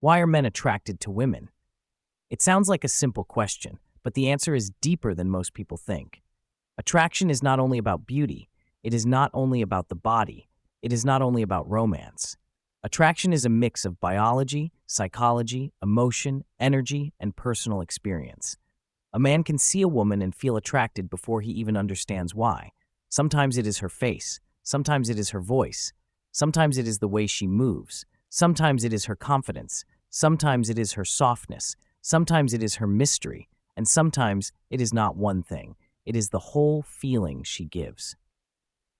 Why are men attracted to women? It sounds like a simple question, but the answer is deeper than most people think. Attraction is not only about beauty, it is not only about the body, it is not only about romance. Attraction is a mix of biology, psychology, emotion, energy, and personal experience. A man can see a woman and feel attracted before he even understands why. Sometimes it is her face, sometimes it is her voice, sometimes it is the way she moves, sometimes it is her confidence, sometimes it is her softness, sometimes it is her mystery, and sometimes it is not one thing. It is the whole feeling she gives.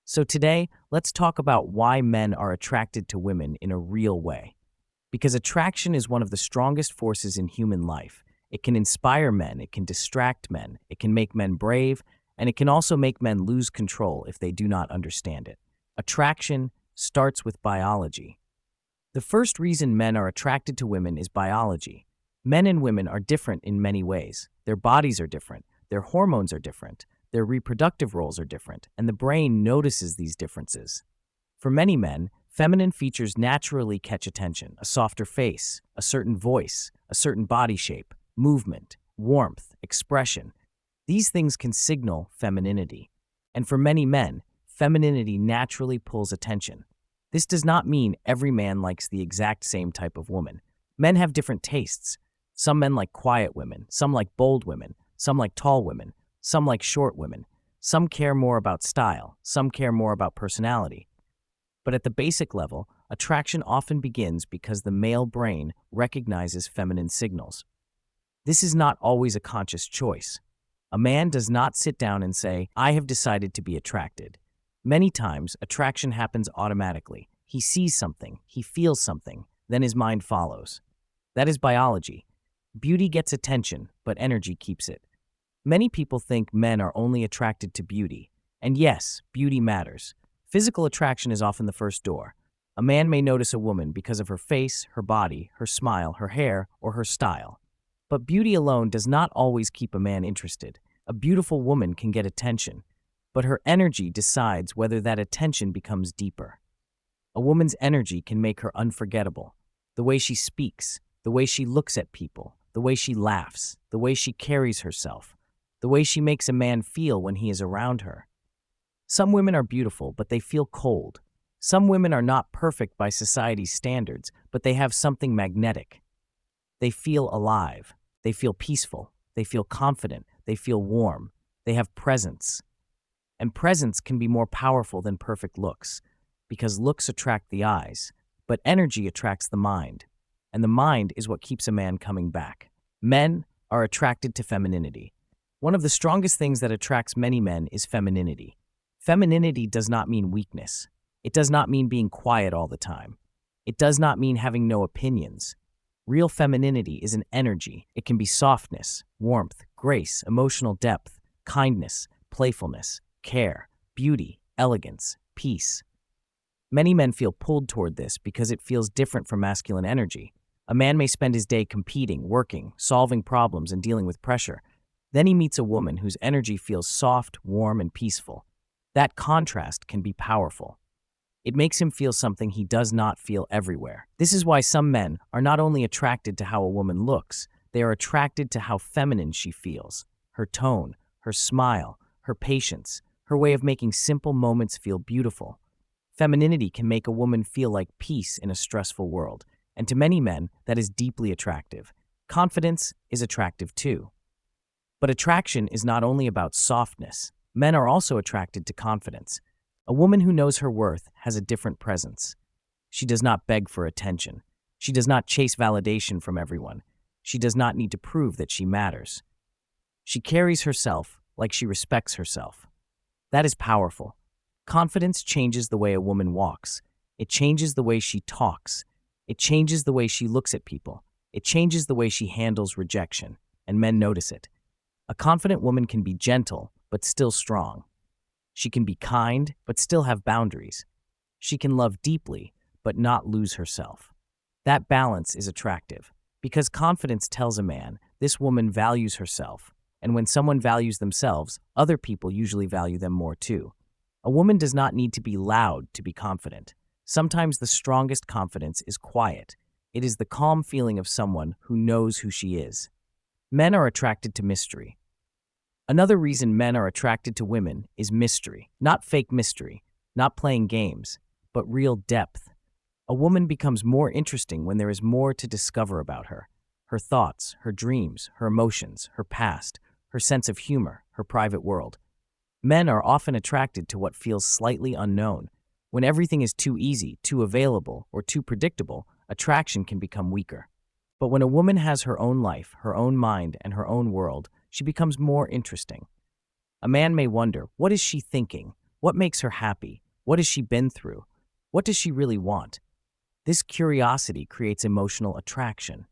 So today, let's talk about why men are attracted to women in a real way. Because attraction is one of the strongest forces in human life. It can inspire men, it can distract men, it can make men brave, and it can also make men lose control if they do not understand it. Attraction starts with biology. The first reason men are attracted to women is biology. Men and women are different in many ways. Their bodies are different, their hormones are different, their reproductive roles are different, and the brain notices these differences. For many men, feminine features naturally catch attention: a softer face, a certain voice, a certain body shape, movement, warmth, expression. These things can signal femininity. And for many men, femininity naturally pulls attention. This does not mean every man likes the exact same type of woman. Men have different tastes. Some men like quiet women, some like bold women, some like tall women, some like short women. Some care more about style, some care more about personality. But at the basic level, attraction often begins because the male brain recognizes feminine signals. This is not always a conscious choice. A man does not sit down and say, "I have decided to be attracted." Many times, attraction happens automatically. He sees something, he feels something, then his mind follows. That is biology. Beauty gets attention, but energy keeps it. Many people think men are only attracted to beauty. And yes, beauty matters. Physical attraction is often the first door. A man may notice a woman because of her face, her body, her smile, her hair, or her style. But beauty alone does not always keep a man interested. A beautiful woman can get attention, but her energy decides whether that attention becomes deeper. A woman's energy can make her unforgettable. The way she speaks, the way she looks at people, the way she laughs, the way she carries herself, the way she makes a man feel when he is around her. Some women are beautiful, but they feel cold. Some women are not perfect by society's standards, but they have something magnetic. They feel alive. They feel peaceful. They feel confident. They feel warm. They have presence. And presence can be more powerful than perfect looks, because looks attract the eyes, but energy attracts the mind. And the mind is what keeps a man coming back. Men are attracted to femininity. One of the strongest things that attracts many men is femininity. Femininity does not mean weakness. It does not mean being quiet all the time. It does not mean having no opinions. Real femininity is an energy. It can be softness, warmth, grace, emotional depth, kindness, playfulness, care, beauty, elegance, peace. Many men feel pulled toward this because it feels different from masculine energy. A man may spend his day competing, working, solving problems, and dealing with pressure. Then he meets a woman whose energy feels soft, warm, and peaceful. That contrast can be powerful. It makes him feel something he does not feel everywhere. This is why some men are not only attracted to how a woman looks, they are attracted to how feminine she feels. Her tone, her smile, her patience, her way of making simple moments feel beautiful. Femininity can make a woman feel like peace in a stressful world, and to many men, that is deeply attractive. Confidence is attractive too. But attraction is not only about softness. Men are also attracted to confidence. A woman who knows her worth has a different presence. She does not beg for attention. She does not chase validation from everyone. She does not need to prove that she matters. She carries herself like she respects herself. That is powerful. Confidence changes the way a woman walks. It changes the way she talks. It changes the way she looks at people. It changes the way she handles rejection, and men notice it. A confident woman can be gentle, but still strong. She can be kind, but still have boundaries. She can love deeply, but not lose herself. That balance is attractive, because confidence tells a man, this woman values herself, and when someone values themselves, other people usually value them more too. A woman does not need to be loud to be confident. Sometimes the strongest confidence is quiet. It is the calm feeling of someone who knows who she is. Men are attracted to mystery. Another reason men are attracted to women is mystery. Not fake mystery, not playing games, but real depth. A woman becomes more interesting when there is more to discover about her. Her thoughts, her dreams, her emotions, her past, her sense of humor, her private world. Men are often attracted to what feels slightly unknown. When everything is too easy, too available, or too predictable, attraction can become weaker. But when a woman has her own life, her own mind, and her own world, she becomes more interesting. A man may wonder, what is she thinking? What makes her happy? What has she been through? What does she really want? This curiosity creates emotional attraction.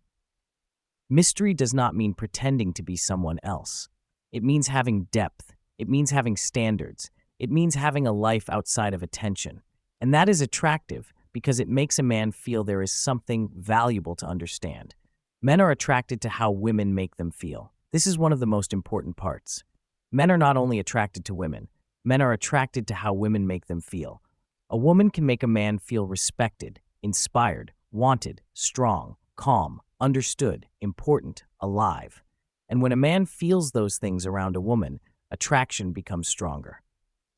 Mystery does not mean pretending to be someone else. It means having depth. It means having standards. It means having a life outside of attention. And that is attractive because it makes a man feel there is something valuable to understand. Men are attracted to how women make them feel. This is one of the most important parts. Men are not only attracted to women, men are attracted to how women make them feel. A woman can make a man feel respected, inspired, wanted, strong, calm, understood, important, alive. And when a man feels those things around a woman, attraction becomes stronger.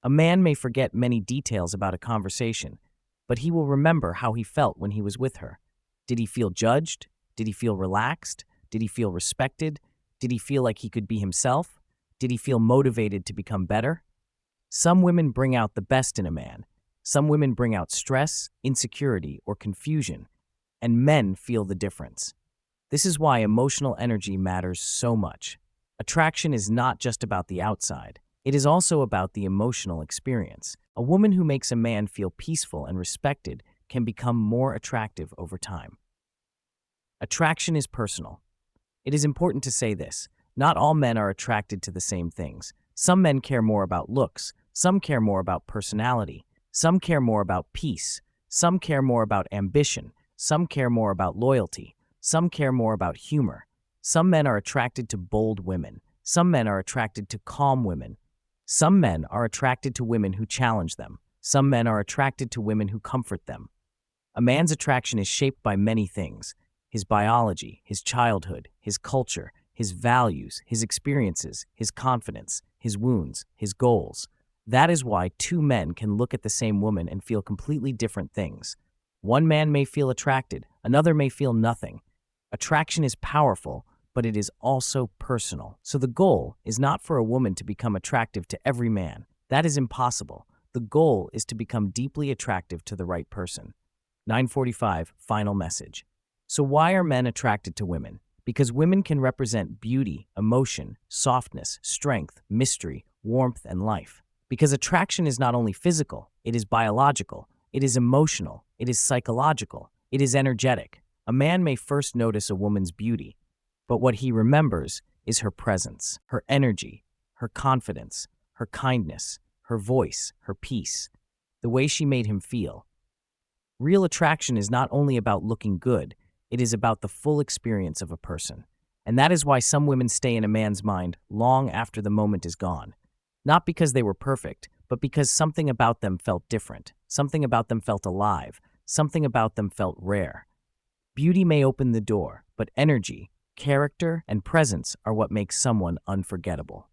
A man may forget many details about a conversation, but he will remember how he felt when he was with her. Did he feel judged? Did he feel relaxed? Did he feel respected? Did he feel like he could be himself? Did he feel motivated to become better? Some women bring out the best in a man. Some women bring out stress, insecurity, or confusion, and men feel the difference. This is why emotional energy matters so much. Attraction is not just about the outside. It is also about the emotional experience. A woman who makes a man feel peaceful and respected can become more attractive over time. Attraction is personal. It is important to say this. Not all men are attracted to the same things. Some men care more about looks. Some care more about personality. Some care more about peace. Some care more about ambition. Some care more about loyalty. Some care more about humor. Some men are attracted to bold women. Some men are attracted to calm women. Some men are attracted to women who challenge them. Some men are attracted to women who comfort them. A man's attraction is shaped by many things: his biology, his childhood, his culture, his values, his experiences, his confidence, his wounds, his goals. That is why two men can look at the same woman and feel completely different things. One man may feel attracted, another may feel nothing. Attraction is powerful, but it is also personal. So the goal is not for a woman to become attractive to every man. That is impossible. The goal is to become deeply attractive to the right person. 9:45, final message. So why are men attracted to women? Because women can represent beauty, emotion, softness, strength, mystery, warmth, and life. Because attraction is not only physical, it is biological, it is emotional, it is psychological, it is energetic. A man may first notice a woman's beauty, but what he remembers is her presence, her energy, her confidence, her kindness, her voice, her peace, the way she made him feel. Real attraction is not only about looking good, it is about the full experience of a person. And that is why some women stay in a man's mind long after the moment is gone. Not because they were perfect, but because something about them felt different, something about them felt alive, something about them felt rare. Beauty may open the door, but energy, character, and presence are what makes someone unforgettable.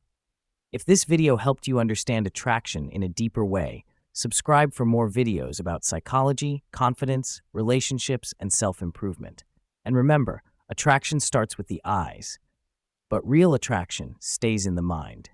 If this video helped you understand attraction in a deeper way, subscribe for more videos about psychology, confidence, relationships, and self-improvement. And remember, attraction starts with the eyes, but real attraction stays in the mind.